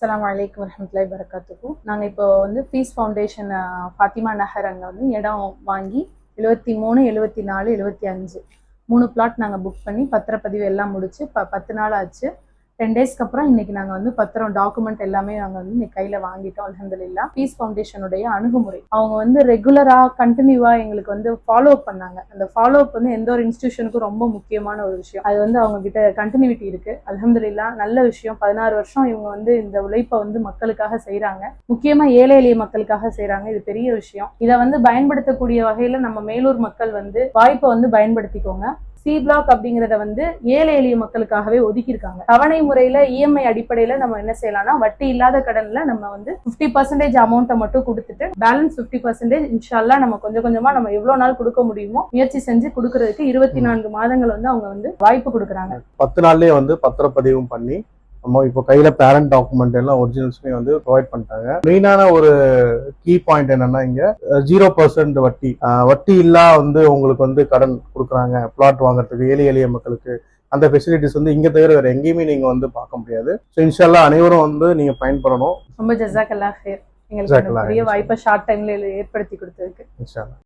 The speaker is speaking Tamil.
அஸ்ஸலாமு அலைக்கும் வரஹ்மத்துல்லாஹி வரகாத்துஹு. நாங்கள் இப்போ வந்து பீஸ் ஃபவுண்டேஷன் ஃபாத்திமா நகர் அங்கே வந்து இடம் வாங்கி 73, 74, 75 3 பிளாட் நாங்கள் புக் பண்ணி பத்திரப்பதிவு எல்லாம் முடிச்சு 10 நாள் ஆச்சு. 10 டேஸ்க்கு அப்புறம் இன்னைக்கு நாங்கள் வந்து பத்திரம் டாக்குமெண்ட் எல்லாமே நாங்கள் வந்து இன்னைக்கு கையில் வாங்கிட்டோம். அல்ஹம்துலில்லாஹ். பீஸ் ஃபவுண்டேஷனுடைய அணுகுமுறை அவங்க வந்து ரெகுலராக கண்டினியூவாக எங்களுக்கு வந்து ஃபாலோ அப் பண்ணாங்க. அந்த ஃபாலோ அப் வந்து எந்த ஒரு இன்ஸ்டிடியூஷனுக்கும் ரொம்ப முக்கியமான ஒரு விஷயம். அது வந்து அவங்க கிட்ட கண்டினியூட்டி இருக்கு. அல்ஹம்துலில்லாஹ் நல்ல விஷயம். 16 வருஷம் இவங்க வந்து இந்த உழைப்பை வந்து மக்களுக்காக செய்யறாங்க. முக்கியமா ஏழை எளிய மக்களுக்காக செய்யறாங்க. இது பெரிய விஷயம். இதை வந்து பயன்படுத்தக்கூடிய வகையில நம்ம மேலூர் மக்கள் வந்து வாய்ப்பை வந்து பயன்படுத்திக்கோங்க. சி பிளாக் அப்படிங்கறத வந்து ஏழை எளிய மக்களுக்காகவே ஒதுக்கியிருக்காங்க. தவணை முறையில இஎம்ஐ அடிப்படையில நம்ம என்ன செய்யலாம்னா, வட்டி இல்லாத கடன்ல நம்ம வந்து 50% அமௌண்ட்டை மட்டும் கொடுத்துட்டு பேலன்ஸ் 50% இன்ஷால்லா நம்ம கொஞ்சம் கொஞ்சமா நம்ம எவ்வளவு நாள் கொடுக்க முடியுமோ முயற்சி செஞ்சு கொடுக்கறதுக்கு 24 மாதங்கள் வந்து அவங்க வந்து வாய்ப்பு கொடுக்குறாங்க. 10 நாள்லயே வந்து பத்திரப்பதிவும் பண்ணி நம்ம இப்போ கையில பேரண்ட் டாக்குமெண்ட் எல்லாம் ஒரிஜினல்ஸுமே வந்து ப்ரொவைட் பண்ணிட்டாங்க. மெயினான ஒரு கீ பாயிண்ட் என்னன்னா, இங்க 0% வட்டி இல்லா வந்து உங்களுக்கு வந்து கடன் கொடுக்குறாங்க பிளாட் வாங்குறதுக்கு ஏழை எளிய மக்களுக்கு. அந்த ஃபெசிலிட்டிஸ் வந்து இங்க தவிர வேற எங்கேயுமே நீங்க வந்து பார்க்க முடியாது. ஸோ இன்ஷால்லா அனைவரும் வந்து நீங்க பயன்பெறணும். ரொம்ப ஜஸாக்கல்லாஹ் ஹைர். எங்களுக்கு பெரிய வாய்ப்பை ஷார்ட் டைம்ல ஏற்படுத்தி கொடுத்ததுக்கு. இன்ஷால்லா.